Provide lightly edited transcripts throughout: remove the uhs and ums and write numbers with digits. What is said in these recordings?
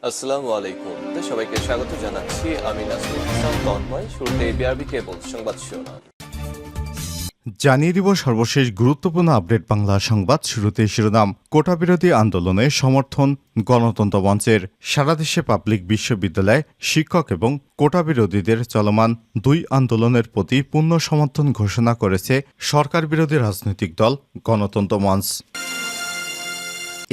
আসসালামু আলাইকুম। সবাইকে স্বাগত জানাচ্ছি। আমি নাসরুল ইসলাম তন্ময়। শুরুতে বিআরবি কেবল সংবাদ শিরোনাম। জানিয়ে দিব সর্বশেষ গুরুত্বপূর্ণ আপডেট বাংলা সংবাদ। শুরুতে শিরোনাম। কোটা বিরোধী আন্দোলনে সমর্থন গণতন্ত্র মঞ্চের। সারা দেশে পাবলিক বিশ্ববিদ্যালয়ে শিক্ষক এবং কোটা বিরোধীদের চলমান দুই আন্দোলনের প্রতি পূর্ণ সমর্থন ঘোষণা করেছে সরকার বিরোধী রাজনৈতিক দল গণতন্ত্র মঞ্চ।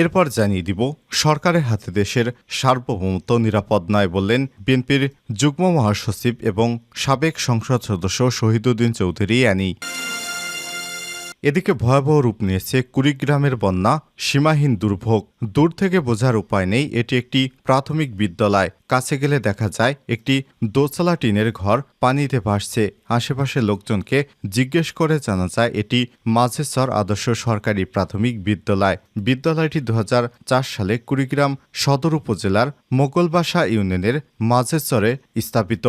এরপর জানিয়ে দিব সরকারের হাতে দেশের সার্বভৌমত্ব নিরাপদ নয় বললেন বিএনপির যুগ্ম মহাসচিব এবং সাবেক সংসদ সদস্য শহীদুদ্দিন চৌধুরী অ্যানি। এদিকে ভয়াবহ রূপ নিয়েছে কুড়িগ্রামের বন্যা, সীমাহীন দুর্ভোগ। দূর থেকে বোঝার উপায় নেই এটি একটি প্রাথমিক বিদ্যালয়। কাছে গেলে দেখা যায় একটি দোতলা টিনের ঘর পানিতে ভাসছে। আশেপাশের লোকজনকে জিজ্ঞেস করে জানা যায় এটি মাঝেরচর আদর্শ সরকারি প্রাথমিক বিদ্যালয়। বিদ্যালয়টি 2004 সালে কুড়িগ্রাম সদর উপজেলার মোগলবাসা ইউনিয়নের মাঝেরচরে স্থাপিত।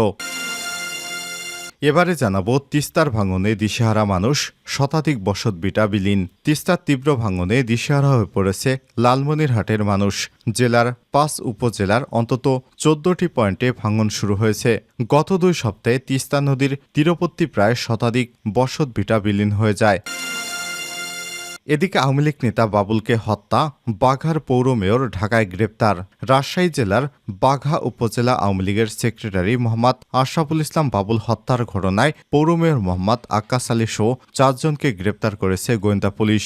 এবারে জানাবো তিস্তার ভাঙনে দিশেহারা মানুষ, শতাধিক বসতভিটা বিলীন। তিস্তার তীব্র ভাঙনে দিশেহারা হয়ে পড়েছে লালমনিরহাটের মানুষ। জেলার 5 উপজেলার অন্তত 14টি পয়েন্টে ভাঙন শুরু হয়েছে। গত 2 সপ্তাহে তিস্তা নদীর তীরবর্তী প্রায় শতাধিক বসতভিটা বিলীন হয়ে যায়। এদিকে আওয়ামী লীগ নেতা বাবুলকে হত্যা, বাঘার পৌর মেয়র ঢাকায় গ্রেপ্তার। রাজশাহী জেলার বাঘা উপজেলা আওয়ামী লীগের সেক্রেটারি মোহাম্মদ আশরাফুল ইসলাম বাবুল হত্যার ঘটনায় পৌর মেয়র মোহাম্মদ আক্কাস আলী সহ 4 জনকে গ্রেপ্তার করেছে গোয়েন্দা পুলিশ।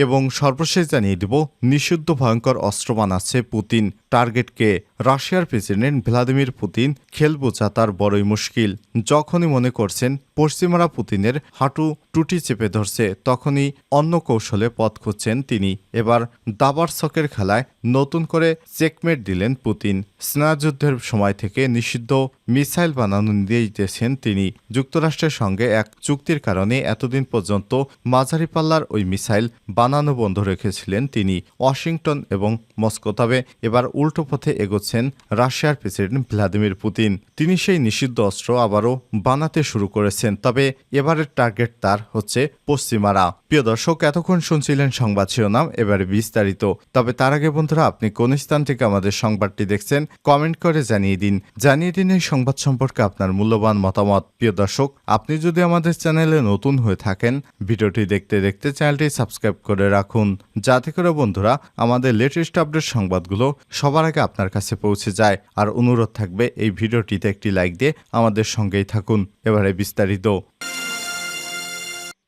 এবং সর্বশেষ জানিয়ে দিব নিষিদ্ধ ভয়ঙ্কর অস্ত্র বানাচ্ছে পুতিন। টার্গেটকে রাশিয়ার প্রেসিডেন্ট ভ্লাদিমির পুতিন খেল বোঝা তার বড়ই মুশকিল। যখনই মনে করছেন পশ্চিমারা পুতিনের হাঁটু টুটি চেপে ধরছে, তখনই অন্য কৌশলে পথ খুঁজছেন তিনি। এবার দাবার ছকের খেলায় নতুন করে চেকমেট দিলেন পুতিন। স্নায়ুযুদ্ধের সময় থেকে নিষিদ্ধ মিসাইল বানানো দিয়েছেন তিনি। যুক্তরাষ্ট্রের সঙ্গে এক চুক্তির কারণে এতদিন পর্যন্ত মাঝারি পাল্লার ওই মিসাইল বানানো বন্ধ রেখেছিলেন তিনি, ওয়াশিংটন এবং মস্কো। তবে এবার উল্টো পথে এগোচ্ছেন রাশিয়ার প্রেসিডেন্ট ভ্লাদিমির পুতিন। তিনি সেই নিষিদ্ধ অস্ত্র আবারও বানাতে শুরু করেছেন। তবে এবারের টার্গেট তার হচ্ছে পশ্চিমারা। প্রিয় দর্শক, এতক্ষণ শুনছিলেন সংবাদ শিরোনাম, এবারে বিস্তারিত। তবে তার আগে বন্ধুরা, আপনি কোন স্থান থেকে আমাদের সংবাদটি দেখছেন কমেন্ট করে জানিয়ে দিন এই সংবাদ সম্পর্কে আপনার মূল্যবান মতামত। প্রিয় দর্শক, আপনি যদি আমাদের চ্যানেলে নতুন হয়ে থাকেন, ভিডিওটি দেখতে দেখতে চ্যানেলটি সাবস্ক্রাইব করে রাখুন, যাতে করে বন্ধুরা আমাদের লেটেস্ট আপডেট সংবাদগুলো সবার আগে আপনার কাছে পৌঁছে যায়। আর অনুরোধ থাকবে এই ভিডিওটিতে একটি লাইক দিয়ে আমাদের সঙ্গেই থাকুন। এবারে বিস্তারিত।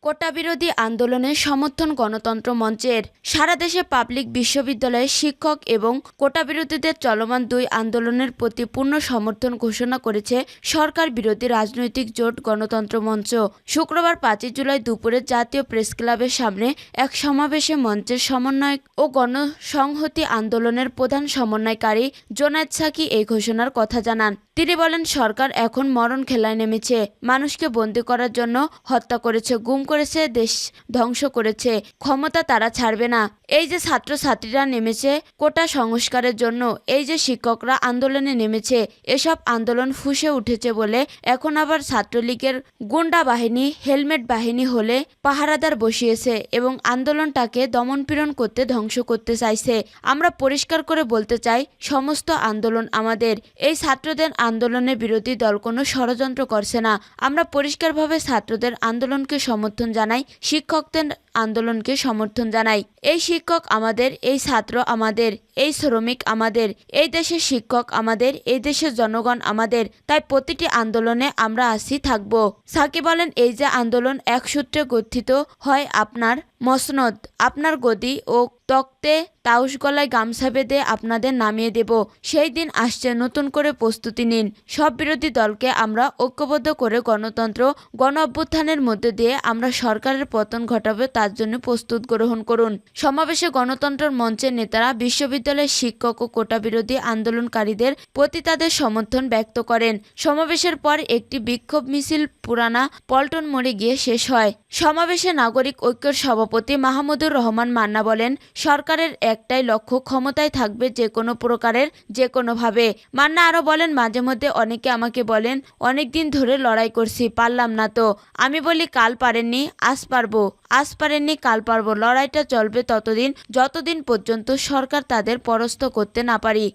কোটা বিরোধী আন্দোলনে সমর্থন গণতন্ত্র মঞ্চের। সারা দেশে পাবলিক বিশ্ববিদ্যালয়ে শিক্ষক এবং কোটা বিরোধীদের চলমান 2 আন্দোলনের প্রতি পূর্ণ সমর্থন ঘোষণা করেছে সরকার বিরোধী রাজনৈতিক জোট গণতন্ত্র মঞ্চ। শুক্রবার 5 জুলাই দুপুরে জাতীয় প্রেস ক্লাবের সামনে এক সমাবেশে মঞ্চের সমন্বয়ক ও গণসংহতি আন্দোলনের প্রধান সমন্বয়কারী জোনায়েদ সাকি এই ঘোষণার কথা জানান। তিনি বলেন, সরকার এখন মরণ খেলায় নেমেছে। মানুষকে বন্দী করার জন্য হত্যা করেছে, গুম করেছে, দেশ ধ্বংস করেছে। ক্ষমতা তারা ছাড়বে না। এই যে ছাত্রছাত্রীরা নেমেছে কোটা সংস্কারের জন্য, এই যে শিক্ষকরা আন্দোলনে নেমেছে, এসব আন্দোলন ফুঁসে উঠেছে বলে এখন আবার ছাত্রলীগের গুন্ডা বাহিনী হেলমেট বাহিনী হলে পাহারাদার বসিয়েছে এবং আন্দোলনটাকে দমনপীড়ন করতে ধ্বংস করতে চাইছে। আমরা পরিষ্কার করে বলতে চাই, সমস্ত আন্দোলন আমাদের। এই ছাত্রদের আন্দোলনের বিরোধী দল কোনো ষড়যন্ত্র করছে না। আমরা পরিষ্কারভাবে ছাত্রদের আন্দোলনকে সমর্থন জানাই, শিক্ষকদের আন্দোলনকে সমর্থন জানাই। এই শিক্ষক আমাদের, এই ছাত্র আমাদের, এই শ্রমিক আমাদের, এই দেশের শিক্ষক আমাদের, এই দেশের জনগণ আমাদের। তাই প্রতিটি আন্দোলনে আমরা আছি, থাকব। সাকি বলেন, এই যে আন্দোলন এক সূত্রে গঠিত হয়, আপনার মসনদ, আপনার গদি ও তক্তে তাউস গলায় গামছা বেঁধে আপনাদের নামিয়ে দেব। সেই দিন আসছে, নতুন করে প্রস্তুতি নিন। সব বিরোধী দলকে আমরা ঐক্যবদ্ধ করে গণতন্ত্র গণ অভ্যুত্থানের মধ্যে দিয়ে আমরা সরকারের পতন ঘটাবে, তার জন্য প্রস্তুত গ্রহণ করুন। সমাবেশে গণতন্ত্র মঞ্চের নেতারা বিশ্ববিদ্যালয়ের শিক্ষক ও কোটা বিরোধী আন্দোলনকারীদের প্রতি তাদের সমর্থন ব্যক্ত করেন। সমাবেশের পর একটি বিক্ষোভ মিছিল পুরানা পল্টন মোড়ে গিয়ে শেষ হয়। সমাবেশে নাগরিক ঐক্যের সভাপতি মাহমুদুর রহমান মান্না বলেন, সরকারের একটাই লক্ষ্য, ক্ষমতায় থাকবে যে কোনো প্রকারের, যে কোনোভাবে। মান্না আরও বলেন, মাঝে মধ্যে অনেকে আমাকে বলেন, অনেক দিন ধরে লড়াই করছি, পারলাম না তো। আমি বলি, কাল পারেননি, আজ পারবো, আজ পারেননি, কাল পারবো। লড়াইটা চলবে ততদিন যতদিন পর্যন্ত সরকার তাদের তাদের পরাস্ত করতে না পারি।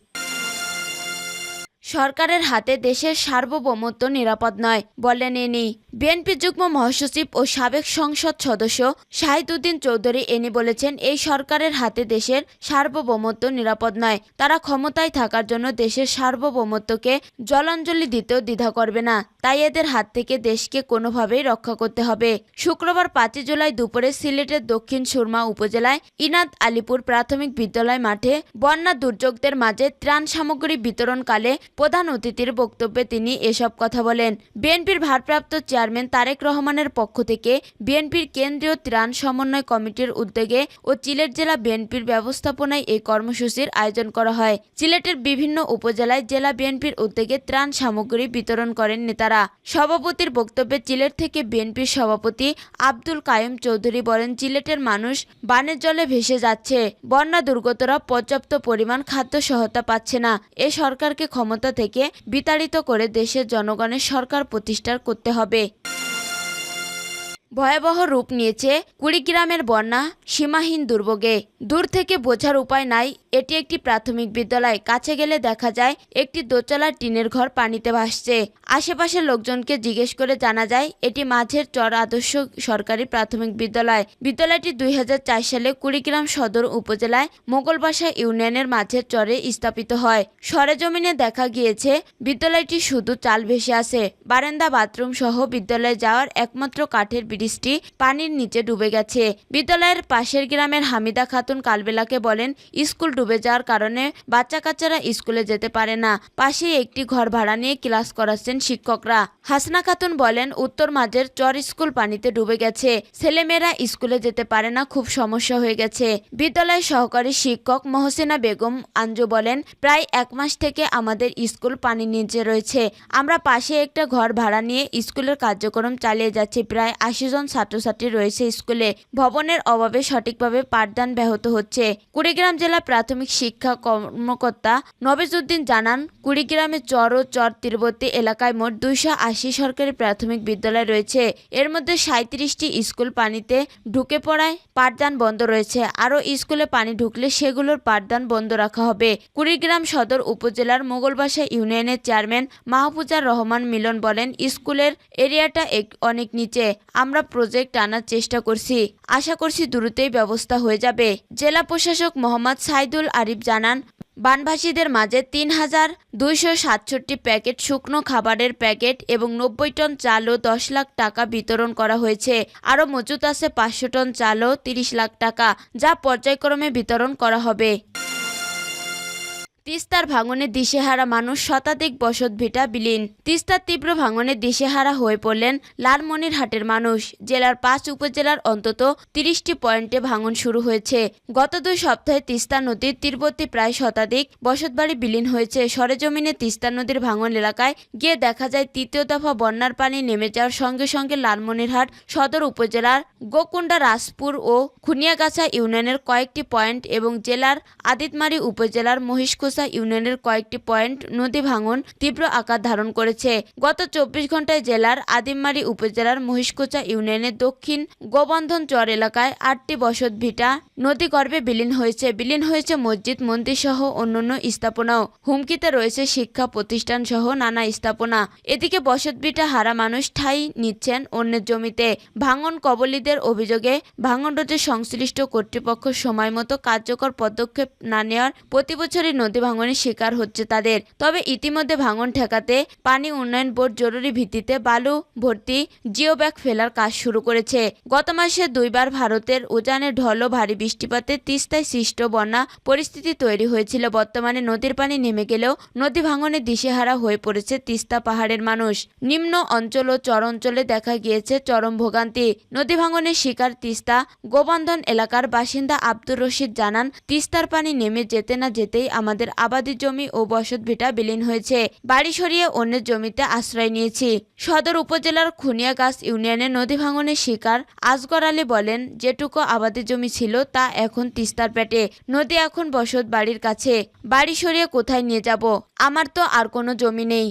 সরকারের হাতে দেশের সার্বভৌমত্ব নিরাপদ নয় বললেন এনি। বিএনপি যুগ্ম মহাসচিব ও সাবেক সংসদ সদস্য শাহিদউদ্দিন চৌধুরী এনি বলেছেন, এই সরকারের হাতে দেশের সার্বভৌমত্ব নিরাপদ নয়। তারা ক্ষমতায় থাকার জন্য দেশের সার্বভৌমত্বকে জলাঞ্জলি দিতেও দ্বিধা করবে না। তাই এদের হাত থেকে দেশকে কোনোভাবেই রক্ষা করতে হবে। শুক্রবার 5 জুলাই দুপুরে সিলেটের দক্ষিণ সুরমা উপজেলায় ইনাদ আলীপুর প্রাথমিক বিদ্যালয় মাঠে বন্যা দুর্যোগদের মাঝে ত্রাণ সামগ্রী বিতরণকালে প্রধান অতিথির বক্তব্যে তিনি এসব কথা বলেন। বিএনপির ভারপ্রাপ্ত চেয়ারম্যান তারেক রহমানের পক্ষ থেকে বিএনপির কেন্দ্রীয় ত্রাণ সমন্বয় কমিটির উদ্যোগে ও সিলেট জেলা বিএনপির ব্যবস্থাপনায় এই কর্মসূচির আয়োজন করা হয়। সিলেটের বিভিন্ন উপজেলায় জেলা বিএনপির উদ্যোগে ত্রাণ সামগ্রী বিতরণ করেন নেতারা। সভাপতির বক্তব্যে সিলেট থেকে বিএনপির সভাপতি আব্দুল কাইয়ুম চৌধুরী বলেন, সিলেটের মানুষ বানের জলে ভেসে যাচ্ছে। বন্যা দুর্গতরা পর্যাপ্ত পরিমাণ খাদ্য সহায়তা পাচ্ছে না। এ সরকারকে ক্ষমতা থেকে বিতাড়িত করে দেশের জনগণের সরকার প্রতিষ্ঠা করতে হবে। ভয়াবহ রূপ নিয়েছে কুড়িগ্রামের বন্যা, সীমাহীন দুর্ভোগে। দূর থেকে বোঝার উপায় নাই এটি একটি প্রাথমিক বিদ্যালয়। কাছে গেলে দেখা যায় একটি দোতলার টিনের ঘর পানিতে ভাসছে। আশেপাশের লোকজনকে জিজ্ঞেস করে জানা যায় এটি মাঝের চর আদর্শ সরকারি প্রাথমিক বিদ্যালয়। বিদ্যালয়টি 2004 সালে কুড়িগ্রাম সদর উপজেলায় মোগলবাসা ইউনিয়নের মাঝের চরে স্থাপিত হয়। সরেজমিনে দেখা গিয়েছে বিদ্যালয়টি শুধু চাল ভেসে আছে। বারান্দা, বাথরুম সহ বিদ্যালয়ে যাওয়ার একমাত্র কাঠের ব্রিজটি পানির নিচে ডুবে গেছে। বিদ্যালয়ের পাশের গ্রামের হামিদা খাতুন কালবেলাকে বলেন, স্কুল ডুবে যাওয়ার কারণে বাচ্চা কাচ্চারা স্কুলে যেতে পারে না। পাশেই একটি ঘর ভাড়া নিয়ে ক্লাস করাচ্ছেন শিক্ষকরা। হাসনা খাতুন বলেন, উত্তর মাঝের চর স্কুল পানিতে ডুবে গেছে। ছেলেমেয়েরা স্কুলে যেতে পারে না, খুব সমস্যা হয়ে গেছে। বিদ্যালয়ের সহকারী শিক্ষক মহসিনা বেগম আঞ্জু বলেন, প্রায় 1 মাস থেকে আমাদের স্কুল পানির নিচে রয়েছে। আমরা পাশে একটা ঘর ভাড়া নিয়ে স্কুলের কার্যক্রম চালিয়ে যাচ্ছি। প্রায় 80 জন ছাত্রছাত্রী রয়েছে স্কুলে। ভবনের অভাবে সঠিকভাবে পাঠদান ব্যাহত হচ্ছে। কুড়িগ্রাম জেলা প্রাথমিক শিক্ষা কর্মকর্তা নবেজউদ্দিন জানান, কুড়িগ্রামের চর ও চর তীরবর্তী এলাকায় মোট 280 সরকারি প্রাথমিক বিদ্যালয় রয়েছে। এর মধ্যে 37টি স্কুল পানিতে ঢুকে পড়ায় পাঠদান বন্ধ রয়েছে। আরও স্কুলে পানি ঢুকলে সেগুলোর পাঠদান বন্ধ রাখা হবে। কুড়িগ্রাম সদর উপজেলার মোগলবাসা ইউনিয়নের চেয়ারম্যান মাহফুজার রহমান মিলন বলেন, স্কুলের এরিয়াটা অনেক নিচে। আমরা প্রজেক্ট আনার চেষ্টা করছি, আশা করছি দ্রুতই ব্যবস্থা হয়ে যাবে। জেলা প্রশাসক মোহাম্মদ সাইদুল আরিফ জানান, বানভাসীদের মাঝে 3267 প্যাকেট শুকনো খাবারের প্যাকেট এবং 90 টন চাল ও 10 লাখ টাকা বিতরণ করা হয়েছে। আরও মজুত আছে 500 টন চাল ও 30 লাখ টাকা, যা পর্যায়ক্রমে বিতরণ করা হবে। তিস্তার ভাঙনে দিশেহারা মানুষ, শতাধিক বসতভিটা বিলীন। তিস্তার তীব্র ভাঙনে দিশেহারা হয়ে পড়লেন লালমনিরহাটের মানুষ। জেলার 5 উপজেলার অন্তত 30টি পয়েন্টে ভাঙন শুরু হয়েছে। গত 2 সপ্তাহে তিস্তা নদীর তীরবর্তী প্রায় শতাধিক বসতবাড়ি বিলীন হয়েছে। সরেজমিনে তিস্তা নদীর ভাঙন এলাকায় গিয়ে দেখা যায়, তৃতীয় দফা বন্যার পানি নেমে যাওয়ার সঙ্গে সঙ্গে লালমনিরহাট সদর উপজেলার গোকুন্ডা, রাজপুর ও খুনিয়াগাছা ইউনিয়নের কয়েকটি পয়েন্ট এবং জেলার আদিতমারি উপজেলার মহিষকুচা ইউনিয়নের কয়েকটি পয়েন্ট নদী ভাঙন তীব্র আকার ধারণ করেছে। গত 24 ঘন্টায় জেলার আদিতমারি উপজেলার মহিষকুচা ইউনিয়নের দক্ষিণ গোবন্ধন চর এলাকায় 8টি বসতভিটা নদীগর্ভে বিলীন হয়েছে মসজিদ, মন্দির সহ অন্যান্য স্থাপনাও। হুমকিতে রয়েছে শিক্ষা প্রতিষ্ঠান সহ নানা স্থাপনা। এদিকে বসতভিটা হারা মানুষ ঠাঁই নিচ্ছেন অন্যের জমিতে। ভাঙন কবলীদের অভিযোগে ভাঙন রোধে সংশ্লিষ্ট কর্তৃপক্ষ সময়মতো কার্যকর পদক্ষেপ না নেওয়ার প্রতিবছরই নদী ভাঙনের শিকার হচ্ছে তাদের। তবে ইতিমধ্যে ভাঙন ঠেকাতে পানি উন্নয়ন বোর্ড জরুরি ভিত্তিতে বালু ভর্তি জিও ব্যাগ ফেলার কাজ শুরু করেছে। গত মাসে 2 বার ভারতের উজানে ঢল ও ভারী বৃষ্টিপাতে তিস্তায় সৃষ্ট বন্যা পরিস্থিতি তৈরি হয়েছিল। বর্তমানে নদীর পানি নেমে গেলেও নদী ভাঙনে দিশেহারা হয়ে পড়েছে তিস্তা পাহাড়ের মানুষ। নিম্ন অঞ্চল ও চর অঞ্চলে দেখা গিয়েছে চরম ভোগান্তি। নদী ভাঙনের শিকার তিস্তা গোবন্ধন এলাকার বাসিন্দা আব্দুর রশিদ জানান, তিস্তার পানি নেমে যেতে না যেতেই আমাদের আবাদি জমি ও বসতভিটা বিলীন হয়েছে। বাড়ি সরিয়ে অন্যের জমিতে আশ্রয় নিয়েছি। সদর উপজেলার খুনিয়াগাছ ইউনিয়নে নদী ভাঙনের শিকার আসগর আলী বলেন, যেটুকু আবাদি জমি ছিল তা এখন তিস্তার পেটে। নদী এখন বসত বাড়ির কাছে। বাড়ি সরিয়ে কোথায় নিয়ে যাব? আমার তো আর কোনো জমি নেই।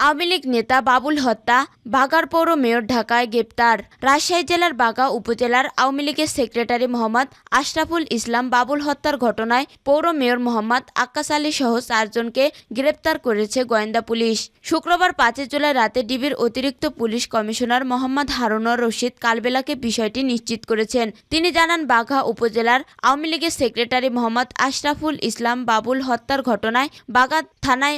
আওয়ামী লীগ নেতা বাবুল হত্যা, বাগার পৌর মেয়র ঢাকায় গ্রেপ্তার। রাজশাহী জেলার বাগা উপজেলার আওয়ামী লীগের সেক্রেটারি মোহাম্মদ আশরাফুল ইসলাম বাবুল হত্যার ঘটনায় পৌর মেয়র মোহাম্মদ আক্কাস আলী সহ 4 জনকে গ্রেপ্তার করেছে গোয়েন্দা পুলিশ। শুক্রবার 5 জুলাই রাতে ডিবির অতিরিক্ত পুলিশ কমিশনার মোহাম্মদ হারুনুর রশিদ কালবেলাকে বিষয়টি নিশ্চিত করেছেন। তিনি জানান, বাঘা উপজেলার আওয়ামী লীগের সেক্রেটারি মোহাম্মদ আশরাফুল ইসলাম বাবুল হত্যার ঘটনায় বাগা থানায়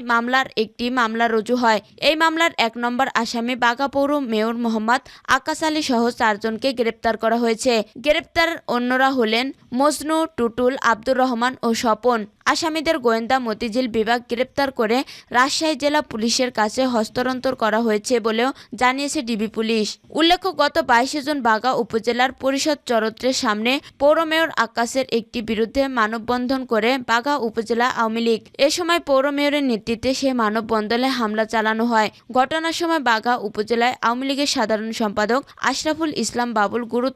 একটি মামলা রুজু হয়। এই মামলার 1 নম্বর আসামি বাগা পৌর মেয়র মোহাম্মদ আক্কাস আলী সহ 4 জনকে গ্রেপ্তার করা হয়েছে। গ্রেপ্তার অন্যরা হলেন মজনু, টুটুল, আব্দুর রহমান ও স্বপন। আসামিদের গোয়েন্দা মতিঝিল বিভাগ গ্রেপ্তার করে রাজশাহী জেলা পুলিশের কাছে হস্তান্তর করা হয়েছে বলেও জানিয়েছে ডিবি পুলিশ। উল্লেখ্য, গত 22 জুন বাগা উপজেলার পরিষদ চরত্রের সামনে পৌর মেয়র আক্কাসের একটি বিরুদ্ধে মানববন্ধন করে বাগা উপজেলা আওয়ামী লীগ। এ সময় পৌর মেয়রের নেতৃত্বে সে মানববন্ধনে হামলা চালানো হয়। ঘটনার সময় বাগা উপজেলায় আওয়ামী লীগের সাধারণ সম্পাদক আশরাফুল ইসলাম বাবুল গুরুত্ব